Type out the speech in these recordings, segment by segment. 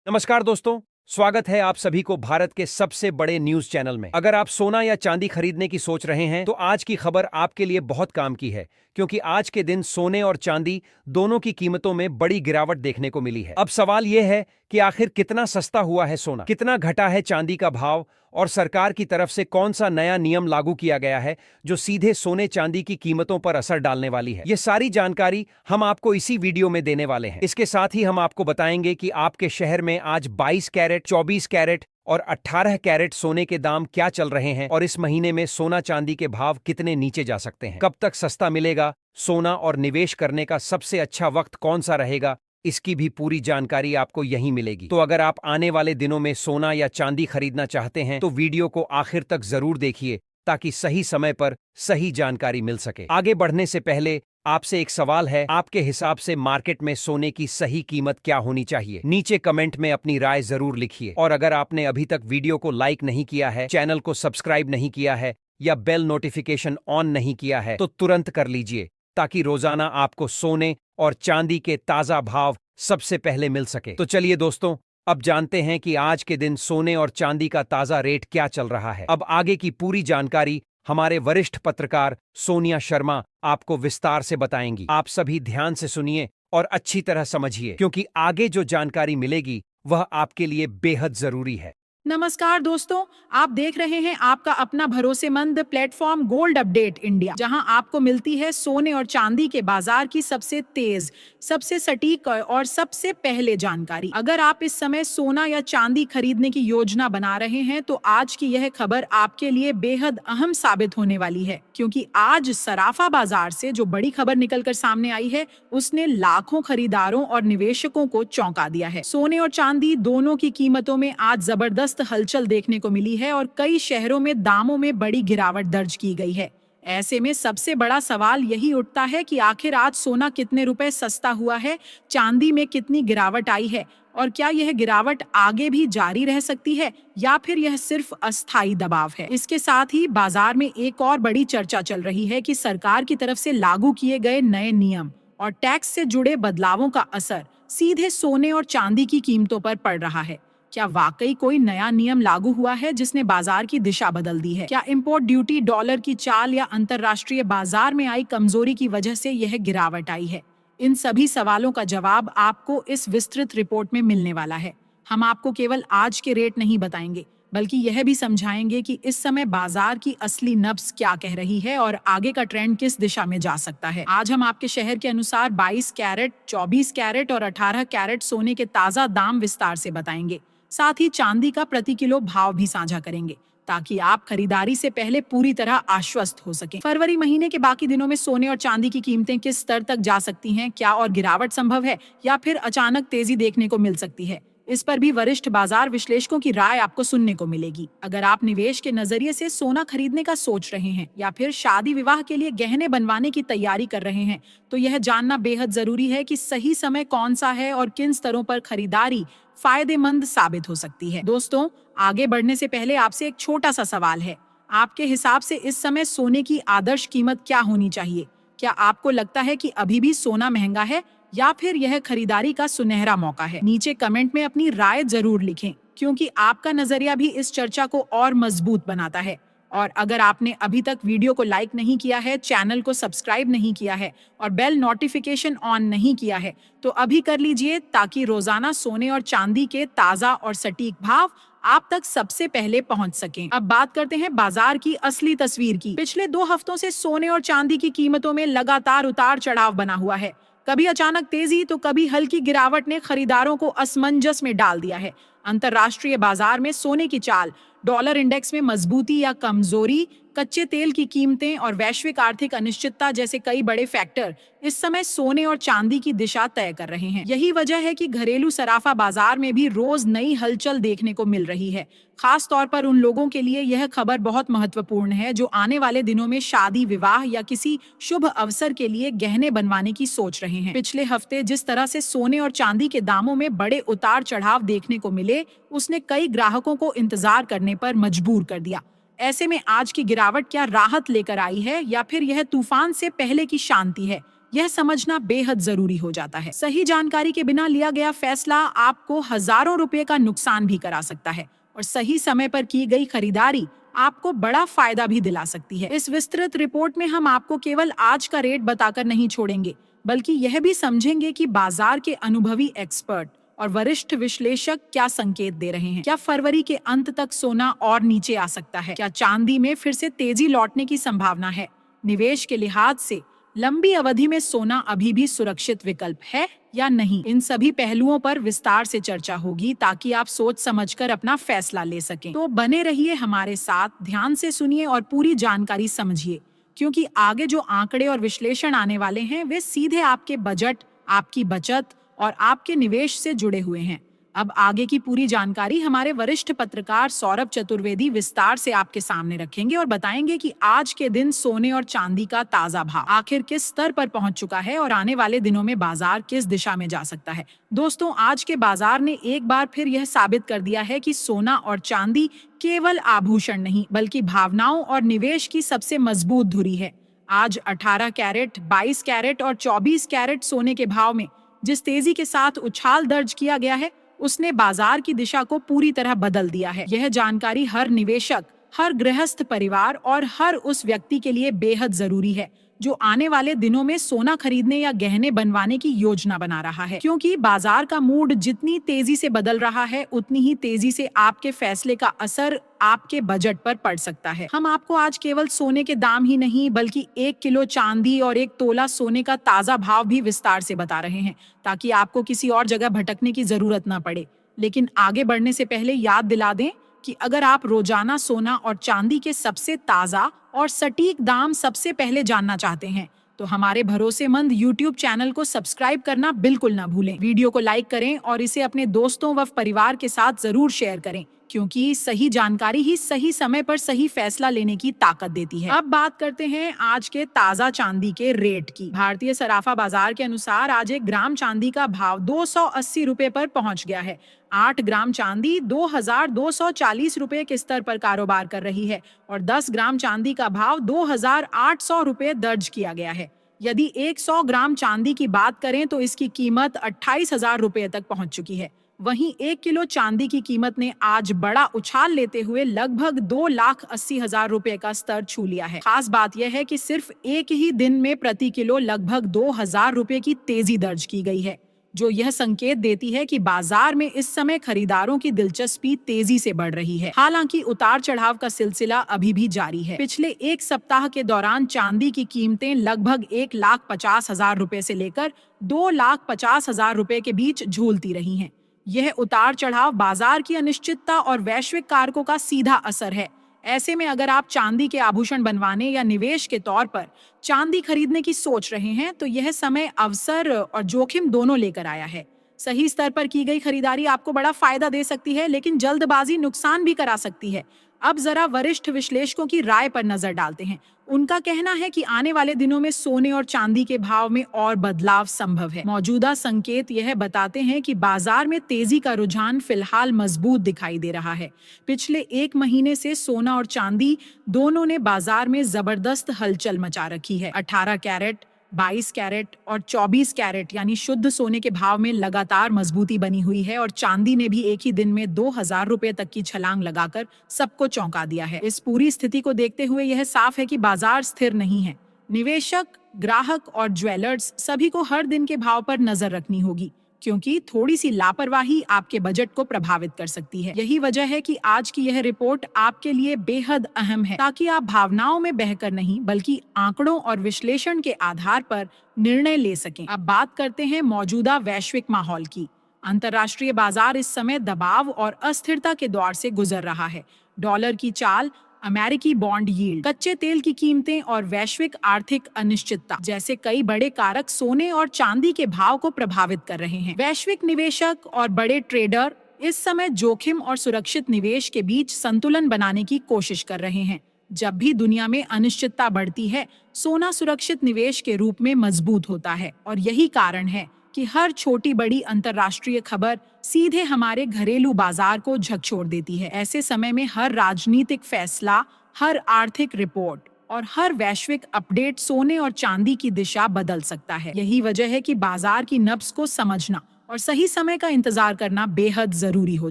नमस्कार दोस्तों, स्वागत है आप सभी को भारत के सबसे बड़े न्यूज चैनल में। अगर आप सोना या चांदी खरीदने की सोच रहे हैं तो आज की खबर आपके लिए बहुत काम की है, क्योंकि आज के दिन सोने और चांदी दोनों की कीमतों में बड़ी गिरावट देखने को मिली है। अब सवाल यह है कि आखिर कितना सस्ता हुआ है सोना, कितना घटा है चांदी का भाव और सरकार की तरफ से कौन सा नया नियम लागू किया गया है जो सीधे सोने चांदी की कीमतों पर असर डालने वाली है। ये सारी जानकारी हम आपको इसी वीडियो में देने वाले हैं। इसके साथ ही हम आपको बताएंगे कि आपके शहर में आज 22 कैरेट, 24 कैरेट और 18 कैरेट सोने के दाम क्या चल रहे हैं और इस महीने में सोना चांदी के भाव कितने नीचे जा सकते हैं, कब तक सस्ता मिलेगा सोना और निवेश करने का सबसे अच्छा वक्त कौन सा रहेगा, इसकी भी पूरी जानकारी आपको यहीं मिलेगी। तो अगर आप आने वाले दिनों में सोना या चांदी खरीदना चाहते हैं तो वीडियो को आखिर तक जरूर देखिए ताकि सही समय पर सही जानकारी मिल सके। आगे बढ़ने से पहले आपसे एक सवाल है, आपके हिसाब से मार्केट में सोने की सही कीमत क्या होनी चाहिए? नीचे कमेंट में अपनी राय जरूर लिखिए। और अगर आपने अभी तक वीडियो को लाइक नहीं किया है, चैनल को सब्सक्राइब नहीं किया है या बेल नोटिफिकेशन ऑन नहीं किया है तो तुरंत कर लीजिए, ताकि रोजाना आपको सोने और चांदी के ताजा भाव सबसे पहले मिल सके। तो चलिए दोस्तों, अब जानते हैं कि आज के दिन सोने और चांदी का ताजा रेट क्या चल रहा है। अब आगे की पूरी जानकारी हमारे वरिष्ठ पत्रकार सोनिया शर्मा आपको विस्तार से बताएंगी। आप सभी ध्यान से सुनिए और अच्छी तरह समझिए, क्योंकि आगे जो जानकारी मिलेगी वह आपके लिए बेहद जरूरी है। नमस्कार दोस्तों, आप देख रहे हैं आपका अपना भरोसेमंद प्लेटफॉर्म गोल्ड अपडेट इंडिया, जहां आपको मिलती है सोने और चांदी के बाजार की सबसे तेज, सबसे सटीक और सबसे पहले जानकारी। अगर आप इस समय सोना या चांदी खरीदने की योजना बना रहे हैं तो आज की यह खबर आपके लिए बेहद अहम साबित होने वाली है, क्योंकि आज सराफा बाजार से जो बड़ी खबर निकलकर सामने आई है उसने लाखों खरीदारों और निवेशकों को चौंका दिया है। सोने और चांदी दोनों की कीमतों में आज जबरदस्त हलचल देखने को मिली है और कई शहरों में दामों में बड़ी गिरावट दर्ज की गई है। ऐसे में सबसे बड़ा सवाल यही उठता है कि आखिर आज सोना कितने रुपए सस्ता हुआ है, चांदी में कितनी गिरावट आई है और क्या यह गिरावट आगे भी जारी रह सकती है या फिर यह सिर्फ अस्थायी दबाव है। इसके साथ ही बाजार में एक और बड़ी चर्चा चल रही है कि सरकार की तरफ से लागू किए गए नए नियम और टैक्स से जुड़े बदलावों का असर सीधे सोने और चांदी की कीमतों पर पड़ रहा है। क्या वाकई कोई नया नियम लागू हुआ है जिसने बाजार की दिशा बदल दी है? क्या इंपोर्ट ड्यूटी, डॉलर की चाल या अंतर्राष्ट्रीय बाजार में आई कमजोरी की वजह से यह गिरावट आई है? इन सभी सवालों का जवाब आपको इस विस्तृत रिपोर्ट में मिलने वाला है। हम आपको केवल आज के रेट नहीं बताएंगे, बल्कि यह भी समझाएंगे कि इस समय बाजार की असली नब्ज क्या कह रही है और आगे का ट्रेंड किस दिशा में जा सकता है। आज हम आपके शहर के अनुसार 22 कैरेट, 24 कैरेट और 18 कैरेट सोने के ताजा दाम विस्तार से बताएंगे। साथ ही चांदी का प्रति किलो भाव भी साझा करेंगे, ताकि आप खरीदारी से पहले पूरी तरह आश्वस्त हो सकें। फरवरी महीने के बाकी दिनों में सोने और चांदी की कीमतें किस स्तर तक जा सकती हैं, क्या और गिरावट संभव है या फिर अचानक तेजी देखने को मिल सकती है, इस पर भी वरिष्ठ बाजार विश्लेषकों की राय आपको सुनने को मिलेगी। अगर आप निवेश के नजरिए से सोना खरीदने का सोच रहे हैं या फिर शादी विवाह के लिए गहने बनवाने की तैयारी कर रहे हैं तो यह जानना बेहद जरूरी है कि सही समय कौन सा है और किन स्तरों पर खरीदारी फायदेमंद साबित हो सकती है। दोस्तों, आगे बढ़ने से पहले आपसे एक छोटा सा सवाल है। आपके हिसाब से इस समय सोने की आदर्श कीमत क्या होनी चाहिए? क्या आपको लगता है कि अभी भी सोना महंगा है या फिर यह खरीदारी का सुनहरा मौका है? नीचे कमेंट में अपनी राय जरूर लिखें, क्योंकि आपका नजरिया भी इस चर्चा को और मजबूत बनाता है। और अगर आपने अभी तक वीडियो को लाइक नहीं किया है, चैनल को सब्सक्राइब नहीं किया है और बेल नोटिफिकेशन ऑन नहीं किया है तो अभी कर लीजिए, ताकि रोजाना सोने और चांदी के ताजा और सटीक भाव आप तक सबसे पहले पहुंच सकें। अब बात करते हैं बाजार की असली तस्वीर की। पिछले 2 हफ्तों से सोने और चांदी की कीमतों में लगातार उतार चढ़ाव बना हुआ है। कभी अचानक तेजी तो कभी हल्की गिरावट ने खरीदारों को असमंजस में डाल दिया है। अंतर्राष्ट्रीय बाजार में सोने की चाल, डॉलर इंडेक्स में मजबूती या कमजोरी, कच्चे तेल की कीमतें और वैश्विक आर्थिक अनिश्चितता जैसे कई बड़े फैक्टर इस समय सोने और चांदी की दिशा तय कर रहे हैं। यही वजह है कि घरेलू सराफा बाजार में भी रोज नई हलचल देखने को मिल रही है। खास तौर पर उन लोगों के लिए यह खबर बहुत महत्वपूर्ण है जो आने वाले दिनों में शादी, विवाह या किसी शुभ अवसर के लिए गहने बनवाने की सोच रहे हैं। पिछले हफ्ते जिस तरह से सोने और चांदी के दामों में बड़े उतार चढ़ाव देखने को मिले, उसने कई ग्राहकों को इंतजार करने पर मजबूर कर दिया। ऐसे में आज की गिरावट क्या राहत लेकर आई है या फिर यह तूफान से पहले की शांति है, यह समझना बेहद जरूरी हो जाता है। सही जानकारी के बिना लिया गया फैसला आपको हजारों रुपए का नुकसान भी करा सकता है और सही समय पर की गई खरीदारी आपको बड़ा फायदा भी दिला सकती है। इस विस्तृत रिपोर्ट में हम आपको केवल आज का रेट बताकर नहीं छोड़ेंगे, बल्कि यह भी समझेंगे कि बाजार के अनुभवी एक्सपर्ट और वरिष्ठ विश्लेषक क्या संकेत दे रहे हैं। क्या फरवरी के अंत तक सोना और नीचे आ सकता है? क्या चांदी में फिर से तेजी लौटने की संभावना है? निवेश के लिहाज से लंबी अवधि में सोना अभी भी सुरक्षित विकल्प है या नहीं? इन सभी पहलुओं पर विस्तार से चर्चा होगी ताकि आप सोच समझकर अपना फैसला ले सकें। तो बने रहिए हमारे साथ, ध्यान से सुनिए और पूरी जानकारी समझिए, क्योंकि आगे जो आंकड़े और विश्लेषण आने वाले हैं वे सीधे आपके बजट, आपकी बचत और आपके निवेश से जुड़े हुए हैं। अब आगे की पूरी जानकारी हमारे वरिष्ठ पत्रकार सौरभ चतुर्वेदी विस्तार से आपके सामने रखेंगे और बताएंगे कि आज के दिन सोने और चांदी का ताजा भाव आखिर किस स्तर पर पहुंच चुका है और आने वाले दिनों में बाजार किस दिशा में जा सकता है। दोस्तों, आज के बाजार ने एक बार फिर यह साबित कर दिया है कि सोना और चांदी केवल आभूषण नहीं, बल्कि भावनाओं और निवेश की सबसे मजबूत धुरी है। आज 18 कैरेट, 22 कैरेट और 24 कैरेट सोने के भाव में जिस तेजी के साथ उछाल दर्ज किया गया है, उसने बाजार की दिशा को पूरी तरह बदल दिया है। यह जानकारी हर निवेशक, हर गृहस्थ परिवार और हर उस व्यक्ति के लिए बेहद जरूरी है जो आने वाले दिनों में सोना खरीदने या गहने बनवाने की योजना बना रहा है, क्योंकि बाजार का मूड जितनी तेजी से बदल रहा है, उतनी ही तेजी से आपके फैसले का असर आपके बजट पर पड़ सकता है। हम आपको आज केवल सोने के दाम ही नहीं, बल्कि 1 किलो चांदी और 1 तोला सोने का ताजा भाव भी विस्तार से बता रहे हैं, ताकि आपको किसी और जगह भटकने की जरूरत न पड़े। लेकिन आगे बढ़ने से पहले याद दिला दें कि अगर आप रोजाना सोना और चांदी के सबसे ताजा और सटीक दाम सबसे पहले जानना चाहते हैं, तो हमारे भरोसेमंद YouTube चैनल को सब्सक्राइब करना बिल्कुल ना भूलें। वीडियो को लाइक करें और इसे अपने दोस्तों व परिवार के साथ जरूर शेयर करें, क्योंकि सही जानकारी ही सही समय पर सही फैसला लेने की ताकत देती है। अब बात करते हैं आज के ताजा चांदी के रेट की। भारतीय सराफा बाजार के अनुसार आज 1 ग्राम चांदी का भाव 280 रुपए पर पहुंच गया है। 8 ग्राम चांदी 2240 रुपए के स्तर पर कारोबार कर रही है और 10 ग्राम चांदी का भाव 2800 रुपए दर्ज किया गया है। यदि 100 ग्राम चांदी की बात करें तो इसकी कीमत 28,000 रुपए तक पहुंच चुकी है। वहीं 1 किलो चांदी की कीमत ने आज बड़ा उछाल लेते हुए लगभग 2,80,000 रुपए का स्तर छू लिया है। खास बात यह है कि सिर्फ एक ही दिन में प्रति किलो लगभग 2,000 रुपए की तेजी दर्ज की गई है, जो यह संकेत देती है कि बाजार में इस समय खरीदारों की दिलचस्पी तेजी से बढ़ रही है। हालांकि उतार चढ़ाव का सिलसिला अभी भी जारी है। पिछले एक सप्ताह के दौरान चांदी की कीमतें लगभग 1,50,000 रुपए से लेकर 2,50,000 रुपए के बीच झूलती रही हैं। यह उतार चढ़ाव बाजार की अनिश्चितता और वैश्विक कारकों का सीधा असर है। ऐसे में अगर आप चांदी के आभूषण बनवाने या निवेश के तौर पर चांदी खरीदने की सोच रहे हैं, तो यह समय अवसर और जोखिम दोनों लेकर आया है। सही स्तर पर की गई खरीदारी आपको बड़ा फायदा दे सकती है, लेकिन जल्दबाजी नुकसान भी करा सकती है। अब जरा वरिष्ठ विश्लेषकों की राय पर नजर डालते हैं। उनका कहना है कि आने वाले दिनों में सोने और चांदी के भाव में और बदलाव संभव है। मौजूदा संकेत यह बताते हैं कि बाजार में तेजी का रुझान फिलहाल मजबूत दिखाई दे रहा है। पिछले 1 महीने से सोना और चांदी दोनों ने बाजार में जबरदस्त हलचल मचा रखी है। 18 कैरेट, 22 कैरेट और 24 कैरेट यानी शुद्ध सोने के भाव में लगातार मजबूती बनी हुई है और चांदी ने भी एक ही दिन में 2,000 रुपए तक की छलांग लगाकर सबको चौंका दिया है। इस पूरी स्थिति को देखते हुए यह साफ है कि बाजार स्थिर नहीं है। निवेशक, ग्राहक और ज्वेलर्स सभी को हर दिन के भाव पर नजर रखनी होगी, क्योंकि थोड़ी सी लापरवाही आपके बजट को प्रभावित कर सकती है। यही वजह है कि आज की यह रिपोर्ट आपके लिए बेहद अहम है, ताकि आप भावनाओं में बहकर नहीं, बल्कि आंकड़ों और विश्लेषण के आधार पर निर्णय ले सकें। अब बात करते हैं मौजूदा वैश्विक माहौल की। अंतर्राष्ट्रीय बाजार इस समय दबाव और अस्थिरता के दौर से गुजर रहा है। डॉलर की चाल, अमेरिकी बॉन्ड यील्ड, कच्चे तेल की कीमतें और वैश्विक आर्थिक अनिश्चितता जैसे कई बड़े कारक सोने और चांदी के भाव को प्रभावित कर रहे हैं। वैश्विक निवेशक और बड़े ट्रेडर इस समय जोखिम और सुरक्षित निवेश के बीच संतुलन बनाने की कोशिश कर रहे हैं। जब भी दुनिया में अनिश्चितता बढ़ती है, सोना सुरक्षित निवेश के रूप में मजबूत होता है और यही कारण है कि हर छोटी बड़ी अंतर्राष्ट्रीय खबर सीधे हमारे घरेलू बाजार को झकझोर देती है। ऐसे समय में हर राजनीतिक फैसला, हर आर्थिक रिपोर्ट और हर वैश्विक अपडेट सोने और चांदी की दिशा बदल सकता है। यही वजह है कि बाजार की नब्ज को समझना और सही समय का इंतजार करना बेहद जरूरी हो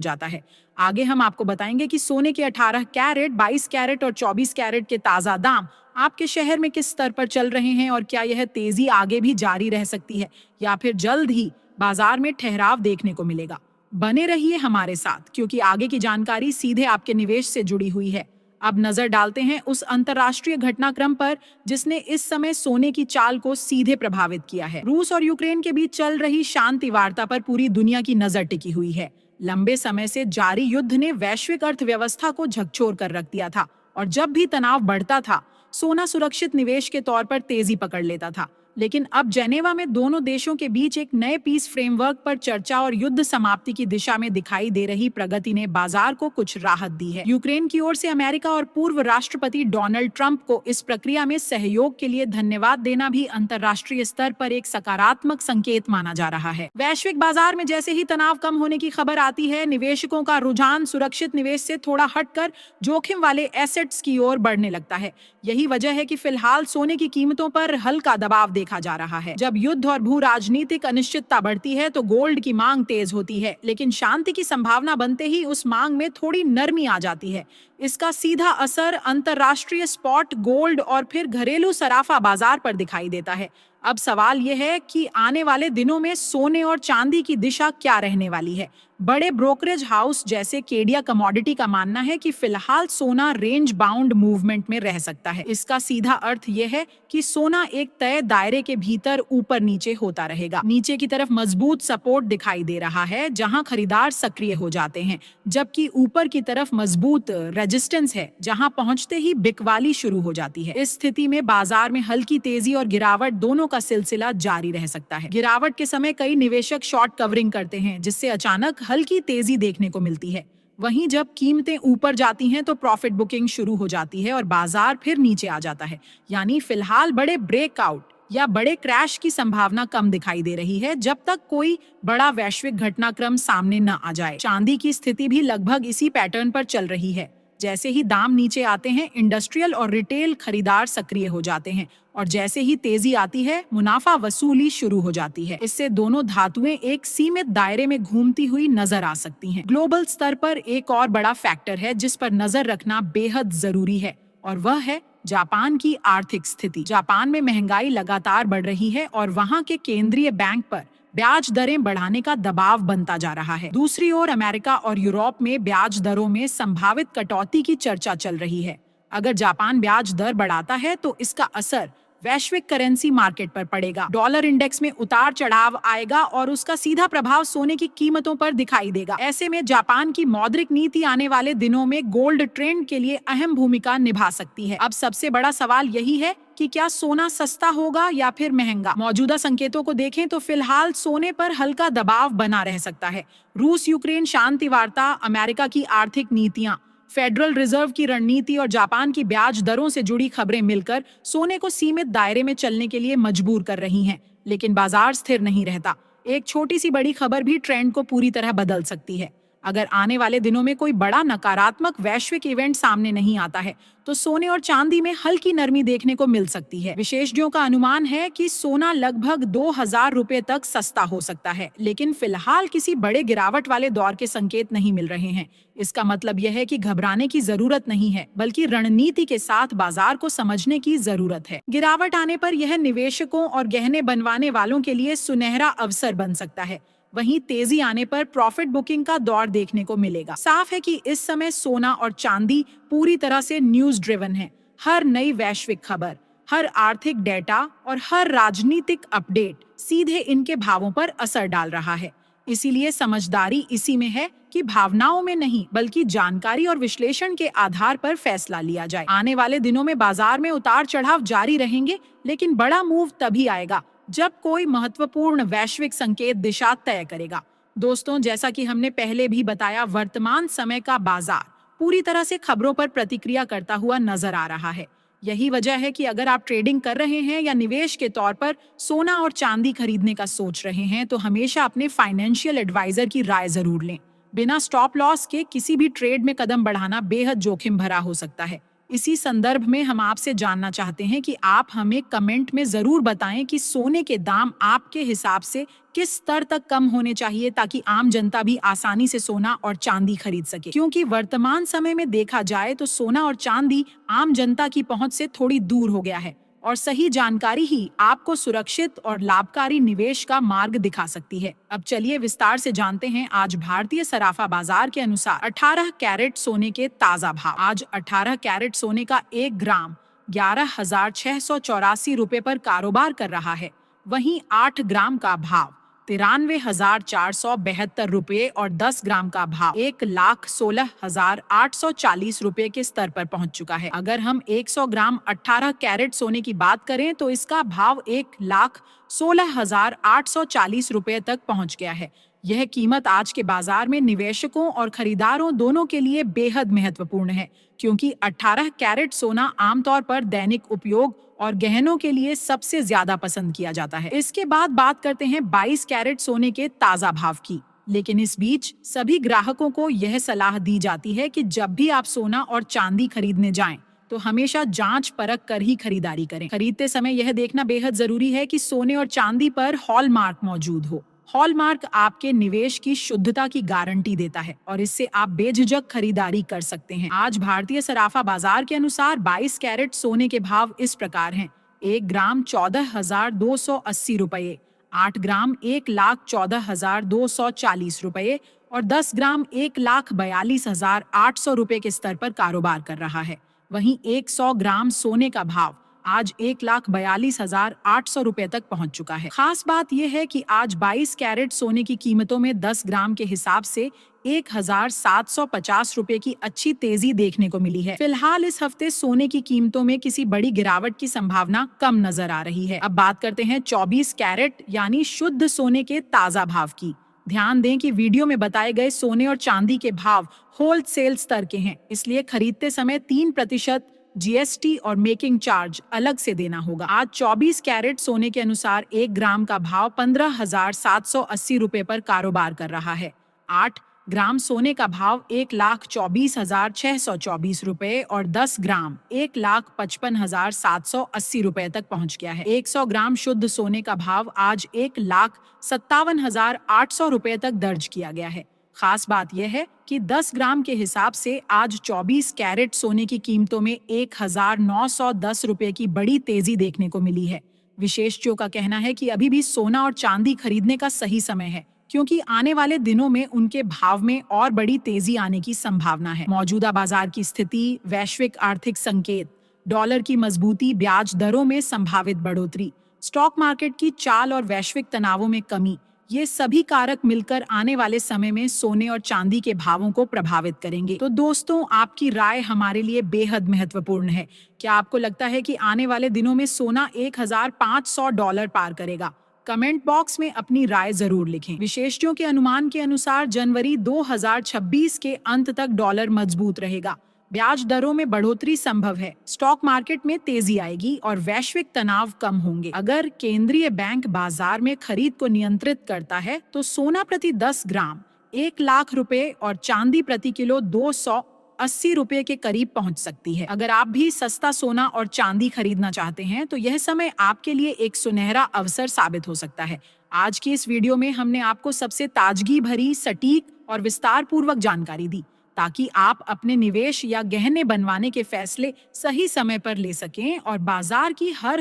जाता है। आगे हम आपको बताएंगे कि सोने के 18 कैरेट, 22 कैरेट और 24 कैरेट के ताजा दाम आपके शहर में किस स्तर पर चल रहे हैं और क्या यह तेजी आगे भी जारी रह सकती है या फिर जल्द ही बाजार में ठहराव देखने को मिलेगा। बने रहिए हमारे साथ, क्योंकि आगे की जानकारी सीधे आपके निवेश से जुड़ी हुई है। अब नजर डालते हैं उस अंतर्राष्ट्रीय घटनाक्रम पर जिसने इस समय सोने की चाल को सीधे प्रभावित किया है। रूस और यूक्रेन के बीच चल रही शांति वार्ता पर पूरी दुनिया की नजर टिकी हुई है। लंबे समय से जारी युद्ध ने वैश्विक अर्थव्यवस्था को झकझोर कर रख दिया था और जब भी तनाव बढ़ता था, सोना सुरक्षित निवेश के तौर पर तेजी पकड़ लेता था। लेकिन अब जेनेवा में दोनों देशों के बीच एक नए पीस फ्रेमवर्क पर चर्चा और युद्ध समाप्ति की दिशा में दिखाई दे रही प्रगति ने बाजार को कुछ राहत दी है। यूक्रेन की ओर से अमेरिका और पूर्व राष्ट्रपति डोनाल्ड ट्रंप को इस प्रक्रिया में सहयोग के लिए धन्यवाद देना भी अंतर्राष्ट्रीय स्तर पर एक सकारात्मक संकेत माना जा रहा है। वैश्विक बाजार में जैसे ही तनाव कम होने की खबर आती है, निवेशकों का रुझान सुरक्षित निवेश से थोड़ा हटकर जोखिम वाले एसेट्स की ओर बढ़ने लगता है। यही वजह है कि फिलहाल सोने की कीमतों पर हल्का दबाव देखा जा रहा है। जब युद्ध और भू राजनीतिक अनिश्चितता बढ़ती है तो गोल्ड की मांग तेज होती है, लेकिन शांति की संभावना बनते ही उस मांग में थोड़ी नरमी आ जाती है। इसका सीधा असर अंतरराष्ट्रीय स्पॉट गोल्ड और फिर घरेलू सराफा बाजार पर दिखाई देता है। अब सवाल यह है कि आने वाले दिनों में सोने और चांदी की दिशा क्या रहने वाली है। बड़े ब्रोकरेज हाउस जैसे केडिया कमोडिटी का मानना है कि फिलहाल सोना रेंज बाउंड मूवमेंट में रह सकता है। इसका सीधा अर्थ यह है कि सोना एक तय दायरे के भीतर ऊपर नीचे होता रहेगा। नीचे की तरफ मजबूत सपोर्ट दिखाई दे रहा है जहां खरीदार सक्रिय हो जाते हैं, जबकि ऊपर की तरफ मजबूत रेजिस्टेंस है जहां पहुंचते ही बिकवाली शुरू हो जाती है। इस स्थिति में बाजार में हल्की तेजी और गिरावट दोनों का सिलसिला जारी रह सकता है। गिरावट के समय कई निवेशक शॉर्ट कवरिंग करते हैं, जिससे अचानक हल्की तेजी देखने को मिलती है। वहीं जब कीमतें ऊपर जाती हैं तो प्रॉफिट बुकिंग शुरू हो जाती है और बाजार फिर नीचे आ जाता है। यानी फिलहाल बड़े ब्रेकआउट या बड़े क्रैश की संभावना कम दिखाई दे रही है जब तक कोई बड़ा वैश्विक घटनाक्रम सामने न आ जाए। चांदी की स्थिति भी लगभग इसी पैटर्न पर चल रही है। जैसे ही दाम नीचे आते हैं, इंडस्ट्रियल और रिटेल खरीदार सक्रिय हो जाते हैं और जैसे ही तेजी आती है, मुनाफा वसूली शुरू हो जाती है। इससे दोनों धातुएं एक सीमित दायरे में घूमती हुई नजर आ सकती हैं। ग्लोबल स्तर पर एक और बड़ा फैक्टर है जिस पर नजर रखना बेहद जरूरी है और वह है जापान की आर्थिक स्थिति। जापान में महंगाई लगातार बढ़ रही है और वहां के केंद्रीय बैंक पर ब्याज दरें बढ़ाने का दबाव बनता जा रहा है। दूसरी ओर अमेरिका और यूरोप में ब्याज दरों में संभावित कटौती की चर्चा चल रही है। अगर जापान ब्याज दर बढ़ाता है तो इसका असर वैश्विक करेंसी मार्केट पर पड़ेगा। डॉलर इंडेक्स में उतार चढ़ाव आएगा और उसका सीधा प्रभाव सोने की कीमतों पर दिखाई देगा। ऐसे में जापान की मौद्रिक नीति आने वाले दिनों में गोल्ड ट्रेंड के लिए अहम भूमिका निभा सकती है। अब सबसे बड़ा सवाल यही है कि क्या सोना सस्ता होगा या फिर महंगा। मौजूदा संकेतों को देखें तो फिलहाल सोने पर हल्का दबाव बना रह सकता है। रूस यूक्रेन शांति वार्ता, अमेरिका की आर्थिक नीतियां, फेडरल रिजर्व की रणनीति और जापान की ब्याज दरों से जुड़ी खबरें मिलकर सोने को सीमित दायरे में चलने के लिए मजबूर कर रही हैं। लेकिन बाजार स्थिर नहीं रहता। एक छोटी सी बड़ी खबर भी ट्रेंड को पूरी तरह बदल सकती है। अगर आने वाले दिनों में कोई बड़ा नकारात्मक वैश्विक इवेंट सामने नहीं आता है तो सोने और चांदी में हल्की नरमी देखने को मिल सकती है। विशेषज्ञों का अनुमान है कि सोना लगभग 2000 रुपए तक सस्ता हो सकता है, लेकिन फिलहाल किसी बड़े गिरावट वाले दौर के संकेत नहीं मिल रहे हैं। इसका मतलब यह है कि घबराने की जरूरत नहीं है, बल्कि रणनीति के साथ बाजार को समझने की जरूरत है। गिरावट आने पर यह निवेशकों और गहने बनवाने वालों के लिए सुनहरा अवसर बन सकता है। वहीं तेजी आने पर प्रॉफिट बुकिंग का दौर देखने को मिलेगा। साफ है कि इस समय सोना और चांदी पूरी तरह से न्यूज ड्रिवन है। हर नई वैश्विक खबर, हर आर्थिक डेटा और हर राजनीतिक अपडेट सीधे इनके भावों पर असर डाल रहा है। इसीलिए समझदारी इसी में है कि भावनाओं में नहीं, बल्कि जानकारी और विश्लेषण के आधार पर फैसला लिया जाए। आने वाले दिनों में बाजार में उतार चढ़ाव जारी रहेंगे, लेकिन बड़ा मूव तभी आएगा जब कोई महत्वपूर्ण वैश्विक संकेत दिशा तय करेगा। दोस्तों, जैसा कि हमने पहले भी बताया, वर्तमान समय का बाजार पूरी तरह से खबरों पर प्रतिक्रिया करता हुआ नजर आ रहा है। यही वजह है कि अगर आप ट्रेडिंग कर रहे हैं या निवेश के तौर पर सोना और चांदी खरीदने का सोच रहे हैं तो हमेशा अपने फाइनेंशियल एडवाइजर की राय जरूर लें। बिना स्टॉप लॉस के किसी भी ट्रेड में कदम बढ़ाना बेहद जोखिम भरा हो सकता है। इसी संदर्भ में हम आपसे जानना चाहते हैं कि आप हमें कमेंट में जरूर बताएं कि सोने के दाम आपके हिसाब से किस स्तर तक कम होने चाहिए ताकि आम जनता भी आसानी से सोना और चांदी खरीद सके, क्योंकि वर्तमान समय में देखा जाए तो सोना और चांदी आम जनता की पहुंच से थोड़ी दूर हो गया है और सही जानकारी ही आपको सुरक्षित और लाभकारी निवेश का मार्ग दिखा सकती है। अब चलिए विस्तार से जानते हैं आज भारतीय सराफा बाजार के अनुसार 18 कैरेट सोने के ताजा भाव। आज 18 कैरेट सोने का 1 ग्राम 11,684 रुपए पर कारोबार कर रहा है। वहीं 8 ग्राम का भाव 93,472 रुपए और 10 ग्राम का भाव 1,16,840 रुपए के स्तर पर पहुंच चुका है। अगर हम 100 ग्राम 18 कैरेट सोने की बात करें तो इसका भाव 1,16,840 रुपए तक पहुंच गया है। यह कीमत आज के बाजार में निवेशकों और खरीदारों दोनों के लिए बेहद महत्वपूर्ण है, क्योंकि 18 कैरेट सोना आमतौर पर दैनिक उपयोग और गहनों के लिए सबसे ज्यादा पसंद किया जाता है। इसके बाद बात करते हैं 22 कैरेट सोने के ताजा भाव की। लेकिन इस बीच सभी ग्राहकों को यह सलाह दी जाती है कि जब भी आप सोना और चांदी खरीदने जाएं, तो हमेशा जांच परख कर ही खरीदारी करें। खरीदते समय यह देखना बेहद जरूरी है कि सोने और चांदी पर हॉलमार्क मौजूद हो। हॉलमार्क आपके निवेश की शुद्धता की गारंटी देता है और इससे आप बेझिझक खरीदारी कर सकते हैं। आज भारतीय सराफा बाजार के अनुसार 22 कैरेट सोने के भाव इस प्रकार हैं। 1 ग्राम 14,280 रुपए, 8 ग्राम 1,14,240 रुपए और 10 ग्राम 1,42,800 रुपए के स्तर पर कारोबार कर रहा है। वहीं 100 ग्राम सोने का भाव आज 1,42,800 रुपए तक पहुंच चुका है। खास बात यह है कि आज 22 कैरेट सोने की कीमतों में 10 ग्राम के हिसाब से 1,750 रुपए की अच्छी तेजी देखने को मिली है। फिलहाल इस हफ्ते सोने की कीमतों में किसी बड़ी गिरावट की संभावना कम नजर आ रही है। अब बात करते हैं 24 कैरेट यानी शुद्ध सोने के ताजा भाव की। ध्यान दें कि वीडियो में बताए गए सोने और चांदी के भाव होलसेल स्तर के हैं, इसलिए खरीदते समय 3% जीएसटी और मेकिंग चार्ज अलग से देना होगा। आज 24 कैरेट सोने के अनुसार 1 ग्राम का भाव 15,780 रुपए पर कारोबार कर रहा है। 8 ग्राम सोने का भाव 1,24,624 रुपए और 10 ग्राम 1,55,780 रुपए तक पहुंच गया है। 100 ग्राम शुद्ध सोने का भाव आज 1,57,800 रुपए तक दर्ज किया गया है। खास बात यह है कि 10 ग्राम के हिसाब से आज 24 कैरेट सोने की कीमतों में 1,910 रुपए की बड़ी तेजी देखने को मिली है। विशेषज्ञों का कहना है कि अभी भी सोना और चांदी खरीदने का सही समय है, क्योंकि आने वाले दिनों में उनके भाव में और बड़ी तेजी आने की संभावना है। मौजूदा बाजार की स्थिति, वैश्विक आर्थिक संकेत, डॉलर की मजबूती, ब्याज दरों में संभावित बढ़ोतरी, स्टॉक मार्केट की चाल और वैश्विक तनावों में कमी, ये सभी कारक मिलकर आने वाले समय में सोने और चांदी के भावों को प्रभावित करेंगे। तो दोस्तों, आपकी राय हमारे लिए बेहद महत्वपूर्ण है। क्या आपको लगता है कि आने वाले दिनों में सोना $1,500 पार करेगा? कमेंट बॉक्स में अपनी राय जरूर लिखें। विशेषज्ञों के अनुमान के अनुसार जनवरी 2026 के अंत तक डॉलर मजबूत रहेगा, ब्याज दरों में बढ़ोतरी संभव है, स्टॉक मार्केट में तेजी आएगी और वैश्विक तनाव कम होंगे। अगर केंद्रीय बैंक बाजार में खरीद को नियंत्रित करता है तो सोना प्रति 10 ग्राम 1 लाख रुपए और चांदी प्रति किलो 280 रुपए के करीब पहुंच सकती है। अगर आप भी सस्ता सोना और चांदी खरीदना चाहते हैं तो यह समय आपके लिए एक सुनहरा अवसर साबित हो सकता है। आज की इस वीडियो में हमने आपको सबसे ताजगी भरी, सटीक और विस्तार पूर्वक जानकारी दी, ताकि आप अपने निवेश या गहने बनवाने के फैसले सही समय पर ले सकें और बाजार की हर